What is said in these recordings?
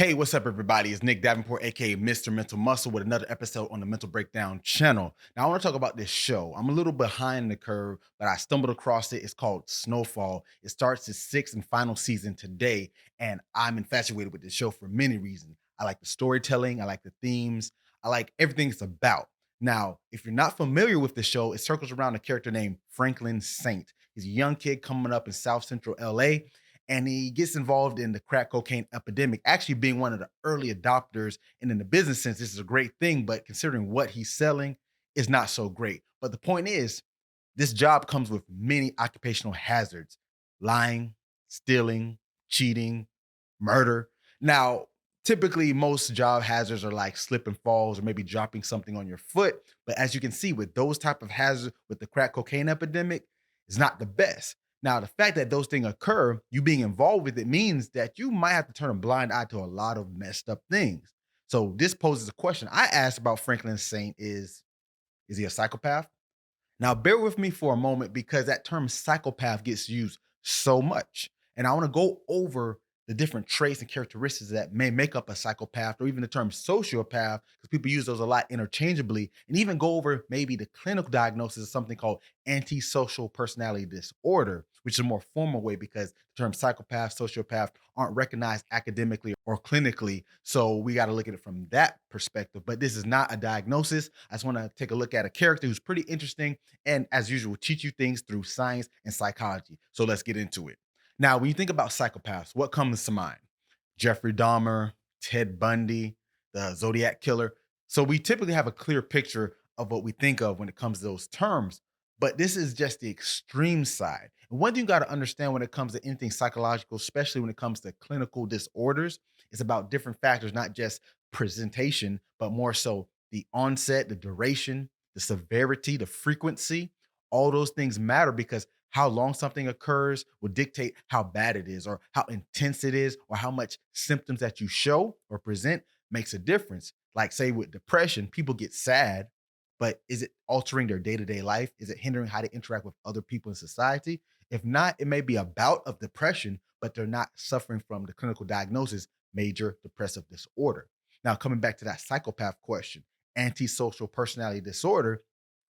Hey, what's up, everybody? It's Nick Davenport, aka Mr. Mental Muscle, with another episode on the Mental Breakdown channel. Now, I want to talk about this show. I'm a little behind the curve, but I stumbled across it. It's called Snowfall. It starts its sixth and final season today, and I'm infatuated with this show for many reasons. I like the storytelling, I like the themes, I like everything it's about. Now, if you're not familiar with the show, it circles around a character named Franklin Saint. He's a young kid coming up in South Central LA, and he gets involved in the crack cocaine epidemic, actually being one of the early adopters. And in the business sense, this is a great thing, but considering what he's selling, is not so great. But the point is, this job comes with many occupational hazards: lying, stealing, cheating, murder. Now, typically, most job hazards are like slip and falls or maybe dropping something on your foot. But as you can see, with those type of hazards with the crack cocaine epidemic, is not the best. Now, the fact that those things occur, you being involved with it means that you might have to turn a blind eye to a lot of messed up things. So this poses a question I asked about Franklin Saint is he a psychopath? Now, bear with me for a moment because that term psychopath gets used so much. And I want to go over the different traits and characteristics that may make up a psychopath, or even the term sociopath, because people use those a lot interchangeably, and even go over maybe the clinical diagnosis of something called antisocial personality disorder, which is a more formal way because the term psychopath, sociopath aren't recognized academically or clinically. So we got to look at it from that perspective. But this is not a diagnosis. I just want to take a look at a character who's pretty interesting and, as usual, teach you things through science and psychology. So let's get into it. Now, when you think about psychopaths, what comes to mind? Jeffrey Dahmer, Ted Bundy, the Zodiac Killer. So we typically have a clear picture of what we think of when it comes to those terms, but this is just the extreme side. And one thing you got to understand when it comes to anything psychological, especially when it comes to clinical disorders, is about different factors, not just presentation, but more so the onset, the duration, the severity, the frequency. All those things matter because how long something occurs will dictate how bad it is, or how intense it is, or how much symptoms that you show or present makes a difference. Like, say, with depression, people get sad, but is it altering their day to day life? Is it hindering how they interact with other people in society? If not, it may be a bout of depression, but they're not suffering from the clinical diagnosis, major depressive disorder. Now, coming back to that psychopath question, antisocial personality disorder,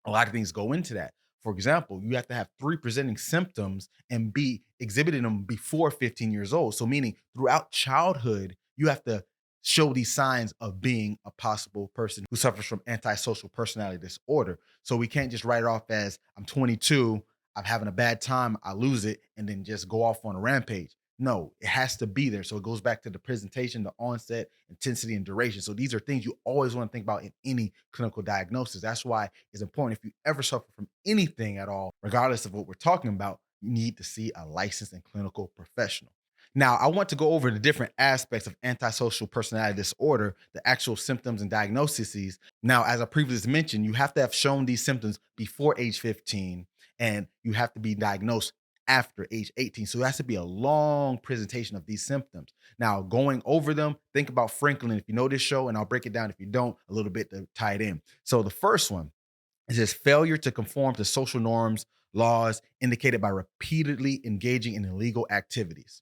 a lot of things go into that. For example, you have to have three presenting symptoms and be exhibiting them before 15 years old. So, meaning throughout childhood, you have to show these signs of being a possible person who suffers from antisocial personality disorder. So, we can't just write it off as I'm 22, I'm having a bad time, I lose it, and then just go off on a rampage. No, it has to be there. So, it goes back to the presentation, the onset, intensity, and duration. So, these are things you always want to think about in any clinical diagnosis. That's why it's important, if you ever suffer from anything at all, regardless of what we're talking about, you need to see a licensed and clinical professional. Now, I want to go over the different aspects of antisocial personality disorder, the actual symptoms and diagnoses. Now, as I previously mentioned, you have to have shown these symptoms before age 15, and you have to be diagnosed after age 18. So it has to be a long presentation of these symptoms. Now, going over them, think about Franklin if you know this show, and I'll break it down if you don't a little bit to tie it in. So the first one is just failure to conform to social norms, laws indicated by repeatedly engaging in illegal activities.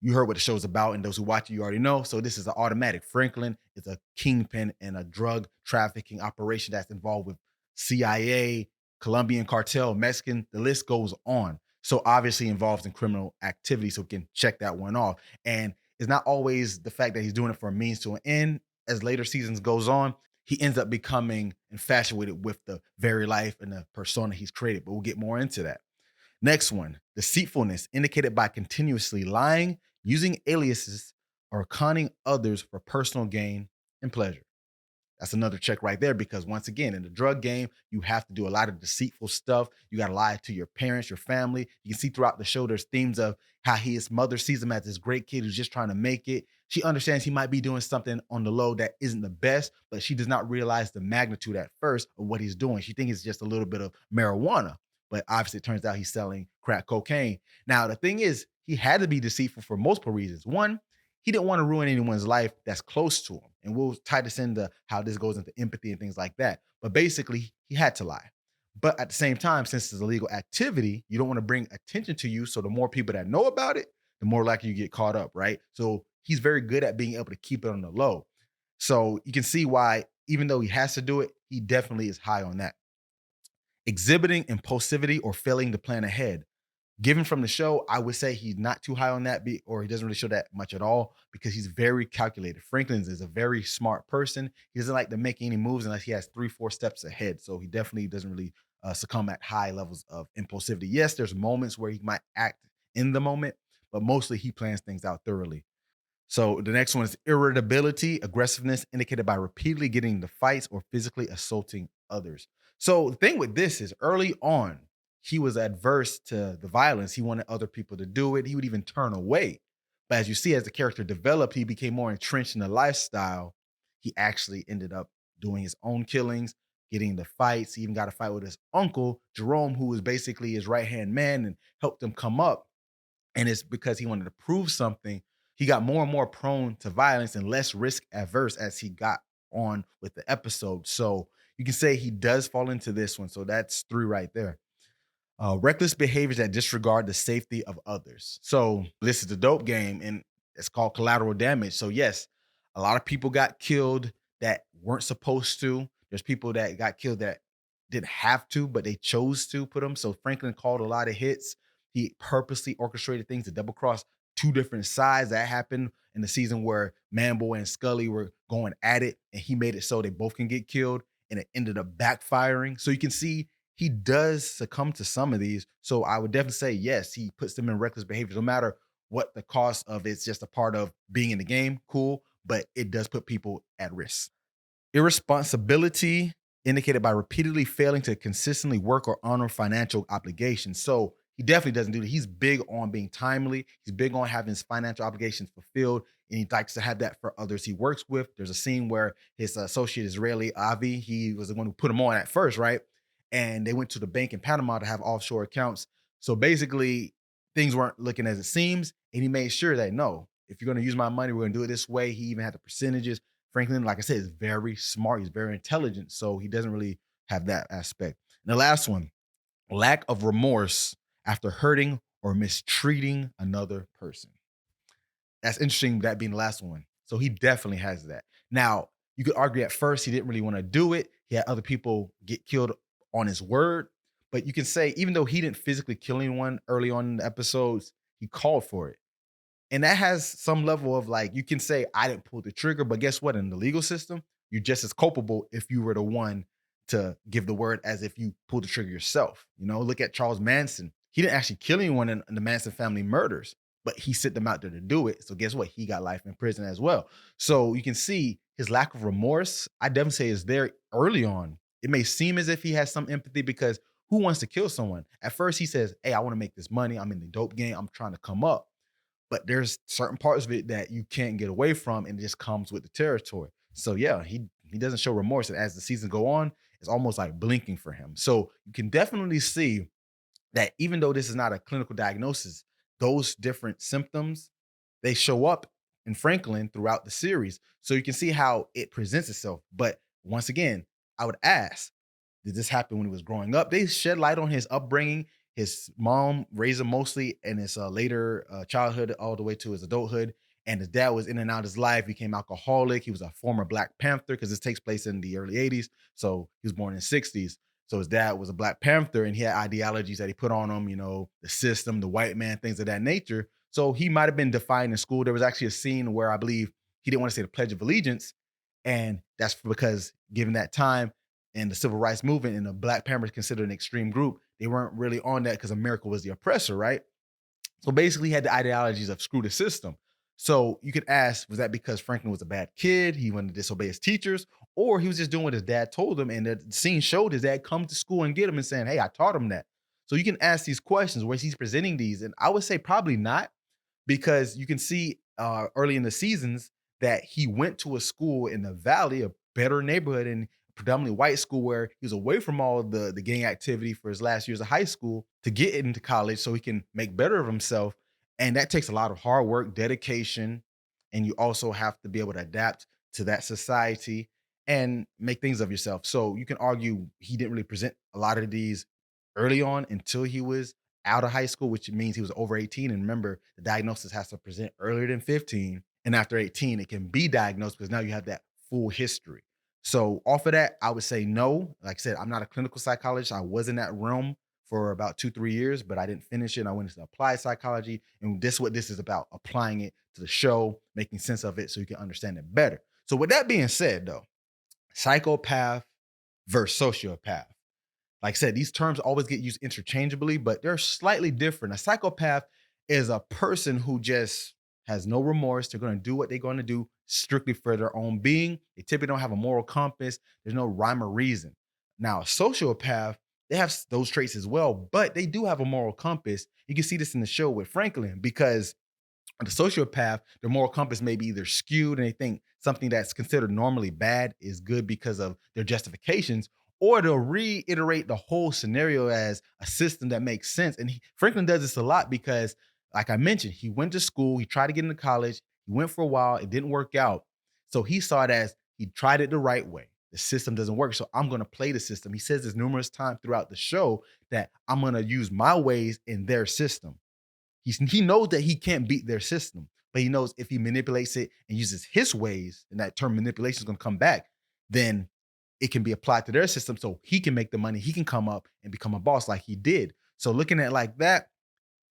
You heard what the show's about, and those who watch it, you already know. So this is an automatic. Franklin is a kingpin in a drug trafficking operation that's involved with CIA, Colombian cartel, Mexican. The list goes on. So obviously involved in criminal activity. So we can check that one off. And it's not always the fact that he's doing it for a means to an end. As later seasons goes on, he ends up becoming infatuated with the very life and the persona he's created. But we'll get more into that. Next one, deceitfulness indicated by continuously lying, using aliases, or conning others for personal gain and pleasure. That's another check right there because, once again, in the drug game, you have to do a lot of deceitful stuff. You got to lie to your parents, your family. You can see throughout the show there's themes of how his mother sees him as this great kid who's just trying to make it. She understands he might be doing something on the low that isn't the best, but she does not realize the magnitude at first of what he's doing. She thinks it's just a little bit of marijuana, but obviously it turns out he's selling crack cocaine. Now, the thing is, he had to be deceitful for multiple reasons. One, he didn't want to ruin anyone's life that's close to him. And we'll tie this into how this goes into empathy and things like that. But basically, he had to lie. But at the same time, since it's a legal activity, you don't want to bring attention to you. So the more people that know about it, the more likely you get caught up, right? So he's very good at being able to keep it on the low. So you can see why, even though he has to do it, he definitely is high on that. Exhibiting impulsivity or failing to plan ahead. Given from the show, I would say he's not too high on that beat, or he doesn't really show that much at all because he's very calculated. Franklin's is a very smart person. He doesn't like to make any moves unless he has 3, 4 steps ahead. So he definitely doesn't really succumb at high levels of impulsivity. Yes, there's moments where he might act in the moment, but mostly he plans things out thoroughly. So the next one is irritability, aggressiveness indicated by repeatedly getting into fights or physically assaulting others. So the thing with this is early on, he was adverse to the violence. He wanted other people to do it. He would even turn away. But as you see, as the character developed, he became more entrenched in the lifestyle. He actually ended up doing his own killings, getting into fights. He even got a fight with his uncle, Jerome, who was basically his right hand man and helped him come up. And it's because he wanted to prove something. He got more and more prone to violence and less risk averse as he got on with the episode. So you can say he does fall into this one. So that's 3 right there. Reckless behaviors that disregard the safety of others. So this is the dope game, and it's called collateral damage. So yes, a lot of people got killed that weren't supposed to. There's people that got killed that didn't have to, but they chose to put them. So Franklin called a lot of hits. He purposely orchestrated things to double cross 2 different sides. That happened in the season where Manboy and Scully were going at it, and he made it so they both can get killed, and it ended up backfiring. So you can see he does succumb to some of these. So I would definitely say yes, he puts them in reckless behavior, no matter what the cost of it's just a part of being in the game. Cool, but it does put people at risk. Irresponsibility indicated by repeatedly failing to consistently work or honor financial obligations. So he definitely doesn't do that. He's big on being timely. He's big on having his financial obligations fulfilled, and he likes to have that for others he works with. There's a scene where his associate Israeli Avi, he was the one who put him on at first, right? And they went to the bank in Panama to have offshore accounts. So basically, things weren't looking as it seems, and he made sure that no, if you're going to use my money, we're going to do it this way. He even had the percentages. Franklin, like I said, is very smart. He's very intelligent. So he doesn't really have that aspect. And the last one, lack of remorse after hurting or mistreating another person. That's interesting, that being the last one. So he definitely has that. Now, you could argue at first he didn't really want to do it. He had other people get killed on his word. But you can say, even though he didn't physically kill anyone early on in the episodes, he called for it. And that has some level of like, you can say, I didn't pull the trigger, but guess what? In the legal system, you're just as culpable if you were the one to give the word as if you pulled the trigger yourself. You know, look at Charles Manson. He didn't actually kill anyone in the Manson family murders, but he sent them out there to do it. So guess what? He got life in prison as well. So you can see his lack of remorse, I definitely say, is there early on. It may seem as if he has some empathy because who wants to kill someone? At first, he says, hey, I want to make this money. I'm in the dope game. I'm trying to come up, but there's certain parts of it that you can't get away from, and it just comes with the territory. So yeah, he doesn't show remorse, and as the seasons go on, it's almost like blinking for him. So you can definitely see that even though this is not a clinical diagnosis, those different symptoms, they show up in Franklin throughout the series. So you can see how it presents itself. But once again, I would ask, did this happen when he was growing up? They shed light on his upbringing. His mom raised him mostly in his later childhood all the way to his adulthood. And his dad was in and out of his life, became alcoholic. He was a former Black Panther because this takes place in the early 80s. So he was born in the 60s. So his dad was a Black Panther, and he had ideologies that he put on him, you know, the system, the white man, things of that nature. So he might have been defined in school. There was actually a scene where I believe he didn't want to say the Pledge of Allegiance. And that's because given that time and the civil rights movement and the Black Panthers considered an extreme group, they weren't really on that because America was the oppressor, right? So basically, he had the ideologies of screw the system. So you could ask, was that because Franklin was a bad kid? He wanted to disobey his teachers, or he was just doing what his dad told him. And the scene showed his dad come to school and get him and saying, hey, I taught him that. So you can ask these questions where he's presenting these. And I would say probably not, because you can see early in the seasons that he went to a school in the valley, a better neighborhood and predominantly white school, where he was away from all the gang activity for his last years of high school to get into college so he can make better of himself. And that takes a lot of hard work, dedication, and you also have to be able to adapt to that society and make things of yourself. So you can argue he didn't really present a lot of these early on until he was out of high school, which means he was over 18. And remember, the diagnosis has to present earlier than 15. And after 18, it can be diagnosed because now you have that full history. So off of that, I would say no. Like I said, I'm not a clinical psychologist. I was in that realm for about 2, 3 years, but I didn't finish it. And I went into applied psychology. And this is what this is about, applying it to the show, making sense of it so you can understand it better. So with that being said, though, psychopath versus sociopath. Like I said, these terms always get used interchangeably, but they're slightly different. A psychopath is a person who just has no remorse. They're going to do what they're going to do strictly for their own being. They typically don't have a moral compass. There's no rhyme or reason. Now, a sociopath, they have those traits as well, but they do have a moral compass. You can see this in the show with Franklin because the sociopath, their moral compass may be either skewed and they think something that's considered normally bad is good because of their justifications, or they'll reiterate the whole scenario as a system that makes sense. And Franklin does this a lot because, like I mentioned, he went to school, he tried to get into college, he went for a while, it didn't work out. So he saw it as he tried it the right way. The system doesn't work, so I'm going to play the system. He says this numerous times throughout the show that I'm going to use my ways in their system. He knows that he can't beat their system, but he knows if he manipulates it and uses his ways, and that term manipulation is going to come back, then it can be applied to their system so he can make the money. He can come up and become a boss like he did. So looking at it like that,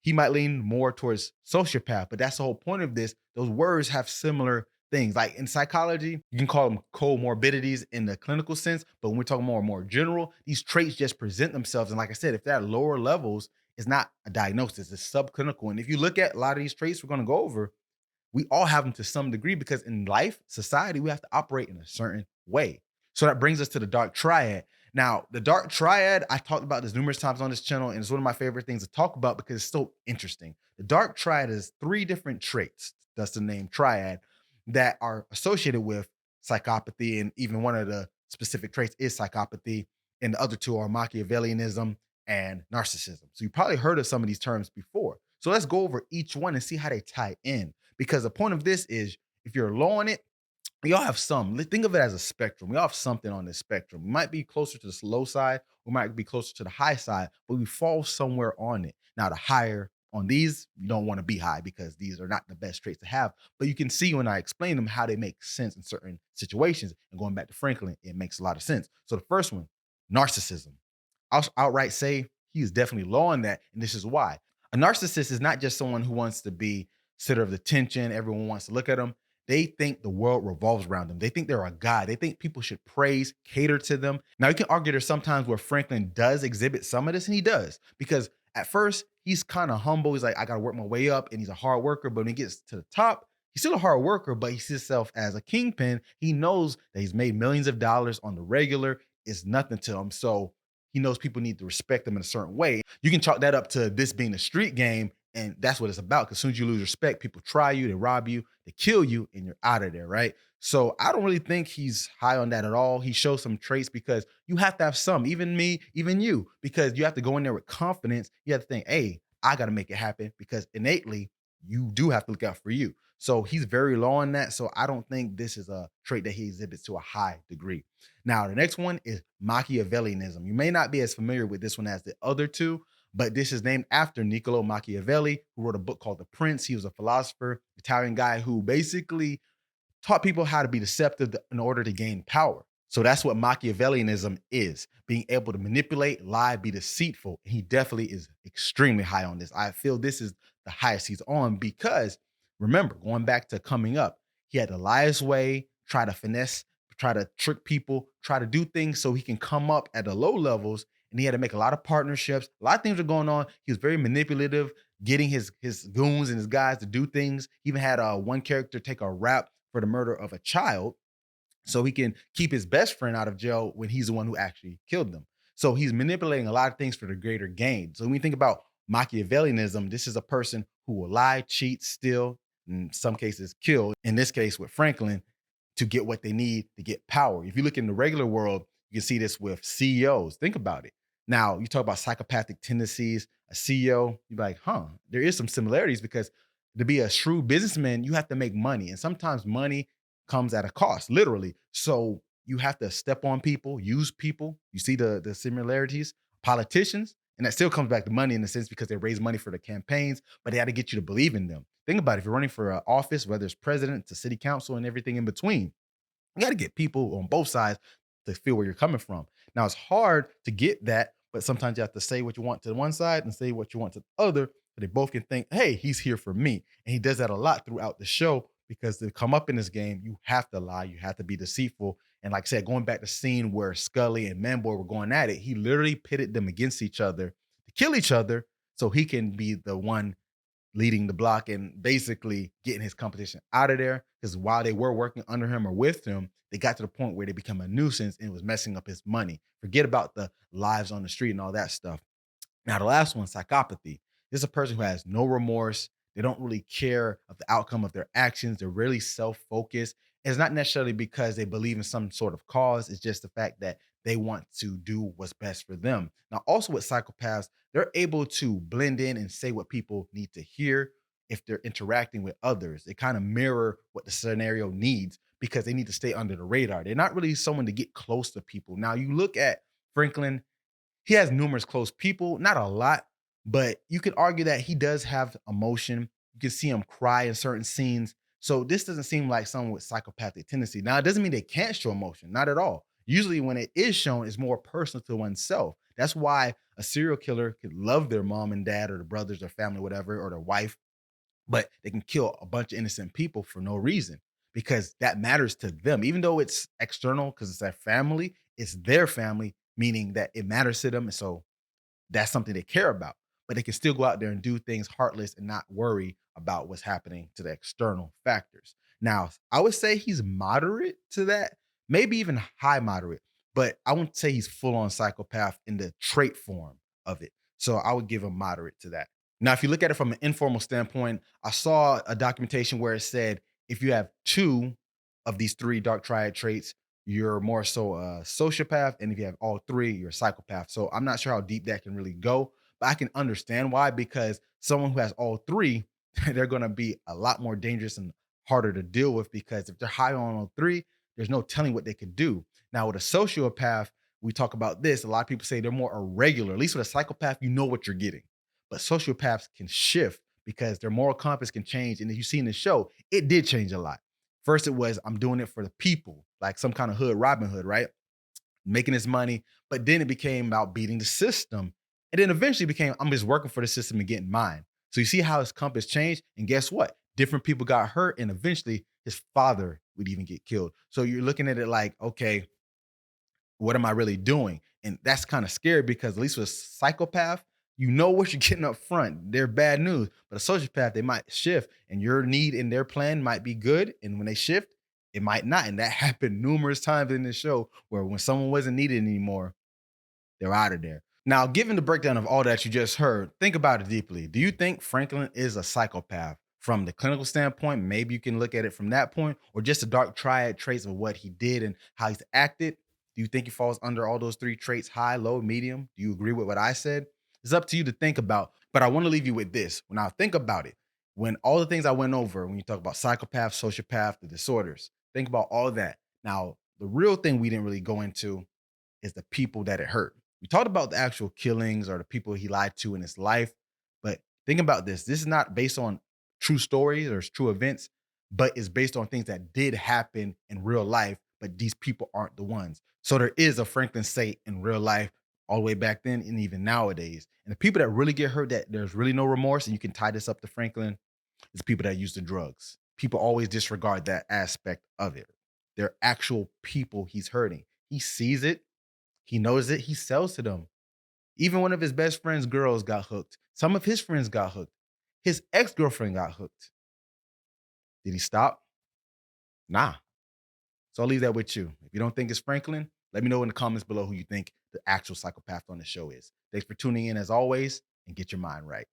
he might lean more towards sociopath, but that's the whole point of this. Those words have similar things. Like in psychology, you can call them comorbidities in the clinical sense, but when we're talking more general, these traits just present themselves. And like I said, if they're at lower levels, it's not a diagnosis, it's subclinical. And if you look at a lot of these traits we're going to go over, we all have them to some degree because in life, society, we have to operate in a certain way. So that brings us to the dark triad. Now, the dark triad, I talked about this numerous times on this channel, and it's one of my favorite things to talk about because it's so interesting. The dark triad is 3 different traits, that's the name triad, that are associated with psychopathy. And even one of the specific traits is psychopathy. And the other 2 are Machiavellianism and narcissism. So you probably heard of some of these terms before. So let's go over each one and see how they tie in. Because the point of this is if you're low on it, we all have some. Think of it as a spectrum. We all have something on this spectrum. We might be closer to the low side, we might be closer to the high side, but we fall somewhere on it. Now, the higher on these, you don't want to be high because these are not the best traits to have. But you can see when I explain them how they make sense in certain situations. And going back to Franklin, it makes a lot of sense. So the first one, narcissism. I'll outright say he is definitely low on that, and this is why. A narcissist is not just someone who wants to be center of attention. Everyone wants to look at them. They think the world revolves around them. They think they're a god. They think people should praise, cater to them. Now, you can argue there's sometimes where Franklin does exhibit some of this, and he does, because at first he's kind of humble. He's like, I got to work my way up, and he's a hard worker. But when he gets to the top, he's still a hard worker, but he sees himself as a kingpin. He knows that he's made millions of dollars on the regular. It's nothing to him. So he knows people need to respect him in a certain way. You can chalk that up to this being a street game, and that's what it's about. Because as soon as you lose respect, people try you, they rob you, they kill you, and you're out of there, right? So I don't really think he's high on that at all. He shows some traits because you have to have some, even me, even you, because you have to go in there with confidence. You have to think, hey, I got to make it happen because innately you do have to look out for you. So he's very low on that. So I don't think this is a trait that he exhibits to a high degree. Now, the next one is Machiavellianism. You may not be as familiar with this one as the other 2, but this is named after Niccolo Machiavelli, who wrote a book called The Prince. He was a philosopher, Italian guy who basically taught people how to be deceptive in order to gain power. So that's what Machiavellianism is, being able to manipulate, lie, be deceitful. And he definitely is extremely high on this. I feel this is the highest he's on because remember, going back to coming up, he had to lie his way, try to finesse, try to trick people, try to do things so he can come up at the low levels. And he had to make a lot of partnerships. A lot of things were going on. He was very manipulative, getting his goons and his guys to do things. He even had one character take a rap for the murder of a child so he can keep his best friend out of jail when he's the one who actually killed them. So he's manipulating a lot of things for the greater gain. So when we think about Machiavellianism, this is a person who will lie, cheat, steal, in some cases kill. In this case with Franklin, to get what they need to get power. If you look in the regular world, you can see this with CEOs. Think about it. Now, you talk about psychopathic tendencies, a CEO, you're like, there is some similarities because to be a shrewd businessman, you have to make money. And sometimes money comes at a cost, literally. So you have to step on people, use people. You see the similarities. Politicians, and that still comes back to money in a sense because they raise money for the campaigns, but they had to get you to believe in them. Think about it. If you're running for office, whether it's president to city council and everything in between, you got to get people on both sides to feel where you're coming from. Now it's hard to get that, but sometimes you have to say what you want to one side and say what you want to the other, so they both can think, "Hey, he's here for me." And he does that a lot throughout the show because to come up in this game, you have to lie, you have to be deceitful. And like I said, going back to the scene where Scully and Manboy were going at it, he literally pitted them against each other to kill each other so he can be the one leading the block and basically getting his competition out of there. Because while they were working under him or with him, they got to the point where they become a nuisance and it was messing up his money. Forget about the lives on the street and all that stuff. Now, the last one, psychopathy. This is a person who has no remorse. They don't really care of the outcome of their actions. They're really self-focused. It's not necessarily because they believe in some sort of cause. It's just the fact that they want to do what's best for them. Now, also with psychopaths, they're able to blend in and say what people need to hear if they're interacting with others. They kind of mirror what the scenario needs because they need to stay under the radar. They're not really someone to get close to people. Now, you look at Franklin, he has numerous close people, not a lot, but you could argue that he does have emotion. You can see him cry in certain scenes. So this doesn't seem like someone with psychopathic tendency. Now, it doesn't mean they can't show emotion, not at all. Usually, when it is shown, it's more personal to oneself. That's why a serial killer could love their mom and dad or the brothers or family, whatever, or their wife, but they can kill a bunch of innocent people for no reason because that matters to them. Even though it's external because it's their family, it's their family, meaning that it matters to them. And so that's something they care about, but they can still go out there and do things heartless and not worry about what's happening to the external factors. Now, I would say he's moderate to that, maybe even high moderate, but I wouldn't say he's full on psychopath in the trait form of it. So I would give him moderate to that. Now, if you look at it from an informal standpoint, I saw a documentation where it said if you have two of these three dark triad traits, you're more so a sociopath. And if you have all three, you're a psychopath. So I'm not sure how deep that can really go, but I can understand why, because someone who has all three, they're going to be a lot more dangerous and harder to deal with because if they're high on all three, there's no telling what they could do. Now, with a sociopath, we talk about this. A lot of people say they're more irregular. At least with a psychopath, you know what you're getting. But sociopaths can shift because their moral compass can change. And as you see in the show, it did change a lot. First, it was I'm doing it for the people, like some kind of hood Robin Hood, right? Making his money. But then it became about beating the system. And then eventually became I'm just working for the system and getting mine. So you see how his compass changed. And guess what? Different people got hurt. And eventually his father would even get killed. So you're looking at it like, okay, what am I really doing? And that's kind of scary because at least with a psychopath, you know what you're getting up front. They're bad news. But a sociopath, they might shift and your need in their plan might be good. And when they shift, it might not. And that happened numerous times in this show where when someone wasn't needed anymore, they're out of there. Now, given the breakdown of all that you just heard, think about it deeply. Do you think Franklin is a psychopath? From the clinical standpoint, maybe you can look at it from that point, or just the dark triad traits of what he did and how he's acted. Do you think he falls under all those three traits, high, low, medium? Do you agree with what I said? It's up to you to think about. But I want to leave you with this. When I think about it, when all the things I went over, when you talk about psychopath, sociopath, the disorders, think about all that. Now, the real thing we didn't really go into is the people that it hurt. We talked about the actual killings or the people he lied to in his life, but think about this. This is not based on true stories or true events, but it's based on things that did happen in real life, but these people aren't the ones. So there is a Franklin Saint in real life all the way back then and even nowadays. And the people that really get hurt, that there's really no remorse, and you can tie this up to Franklin, is people that use the drugs. People always disregard that aspect of it. They're actual people he's hurting. He sees it, he knows it, he sells to them. Even one of his best friend's girls got hooked. Some of his friends got hooked. His ex-girlfriend got hooked. Did he stop? Nah. So I'll leave that with you. If you don't think it's Franklin, let me know in the comments below who you think the actual psychopath on the show is. Thanks for tuning in as always, and get your mind right.